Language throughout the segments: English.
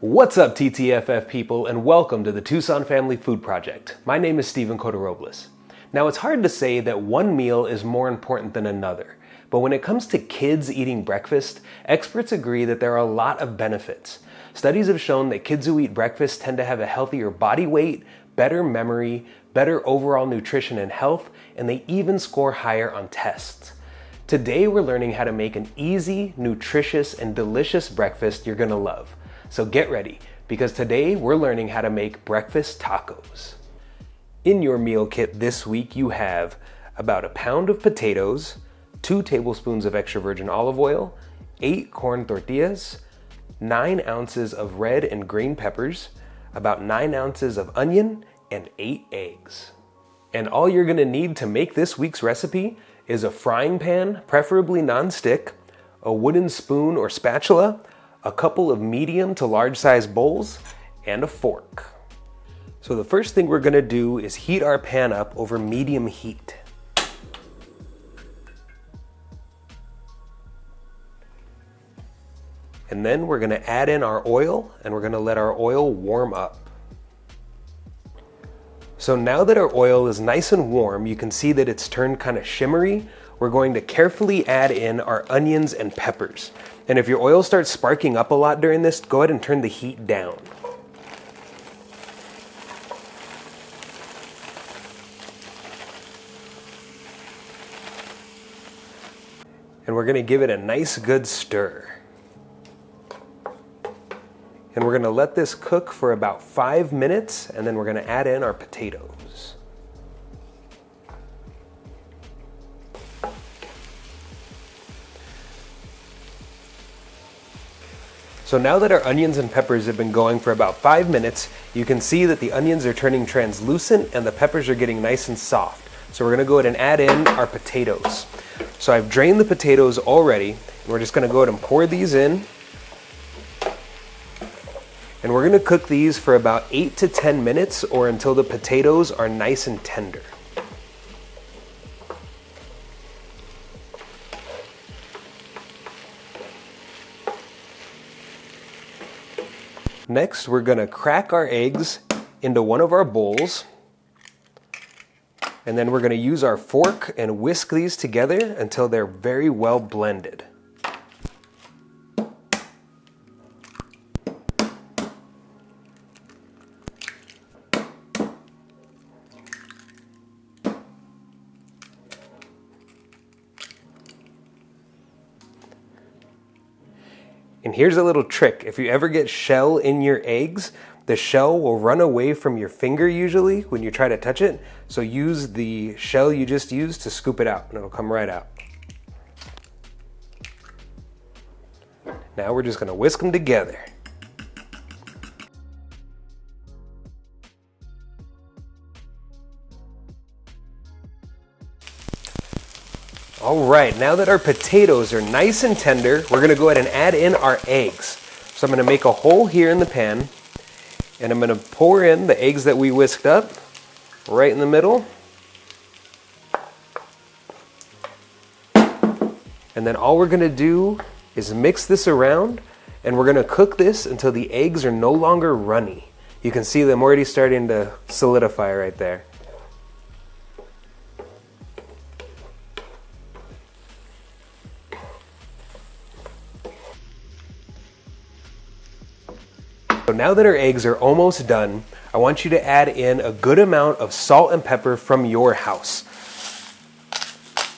What's up, TTFF people, and welcome to the Tucson Family Food Project. My name is Steven Cotorobles. Now, it's hard to say that one meal is more important than another, but when it comes to kids eating breakfast, experts agree that there are a lot of benefits. Studies have shown that kids who eat breakfast tend to have a healthier body weight, better memory, better overall nutrition and health, and they even score higher on tests. Today, we're learning how to make an easy, nutritious, and delicious breakfast you're gonna love. So get ready, because today we're learning how to make breakfast tacos. In your meal kit this week, you have about a pound of potatoes, 2 tablespoons of extra virgin olive oil, 8 corn tortillas, 9 ounces of red and green peppers, about 9 ounces of onion, and 8 eggs. And all you're gonna need to make this week's recipe is a frying pan, preferably non-stick, a wooden spoon or spatula, a couple of medium to large size bowls, and a fork. So the first thing we're gonna do is heat our pan up over medium heat. And then we're gonna add in our oil, and we're gonna let our oil warm up. So now that our oil is nice and warm, you can see that it's turned kind of shimmery. We're going to carefully add in our onions and peppers. And if your oil starts sparking up a lot during this, go ahead and turn the heat down. And we're gonna give it a nice good stir. And we're gonna let this cook for about 5 minutes, and then we're gonna add in our potatoes. So now that our onions and peppers have been going for about 5 minutes, you can see that the onions are turning translucent and the peppers are getting nice and soft. So we're gonna go ahead and add in our potatoes. So I've drained the potatoes already, and we're just gonna go ahead and pour these in. And we're gonna cook these for about 8 to 10 minutes or until the potatoes are nice and tender. Next, we're gonna crack our eggs into one of our bowls. And then we're gonna use our fork and whisk these together until they're very well blended. And here's a little trick. If you ever get shell in your eggs, the shell will run away from your finger usually when you try to touch it. So use the shell you just used to scoop it out and it'll come right out. Now we're just gonna whisk them together. All right, now that our potatoes are nice and tender, we're gonna go ahead and add in our eggs. So I'm gonna make a hole here in the pan, and I'm gonna pour in the eggs that we whisked up right in the middle. And then all we're gonna do is mix this around, and we're gonna cook this until the eggs are no longer runny. You can see them already starting to solidify right there. So now that our eggs are almost done, I want you to add in a good amount of salt and pepper from your house.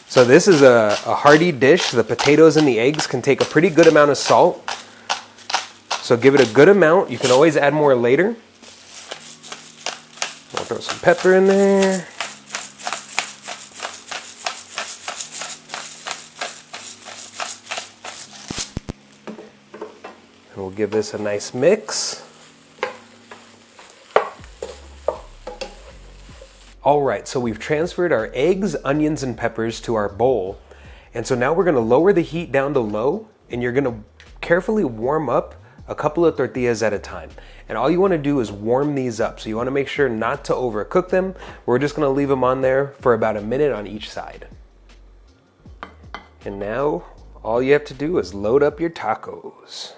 So this is a hearty dish. The potatoes and the eggs can take a pretty good amount of salt. So give it a good amount. You can always add more later. We'll throw some pepper in there. And we'll give this a nice mix. All right, so we've transferred our eggs, onions, and peppers to our bowl. And so now we're gonna lower the heat down to low, and you're gonna carefully warm up a couple of tortillas at a time. And all you wanna do is warm these up. So you wanna make sure not to overcook them. We're just gonna leave them on there for about a minute on each side. And now all you have to do is load up your tacos.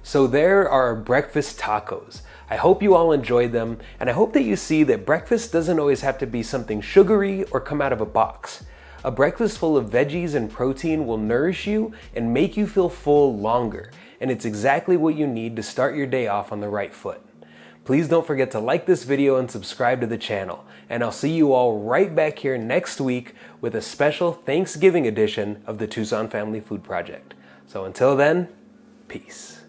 So there are breakfast tacos. I hope you all enjoyed them, and I hope that you see that breakfast doesn't always have to be something sugary or come out of a box. A breakfast full of veggies and protein will nourish you and make you feel full longer, and it's exactly what you need to start your day off on the right foot. Please don't forget to like this video and subscribe to the channel, and I'll see you all right back here next week with a special Thanksgiving edition of the Tucson Family Food Project. So until then, peace.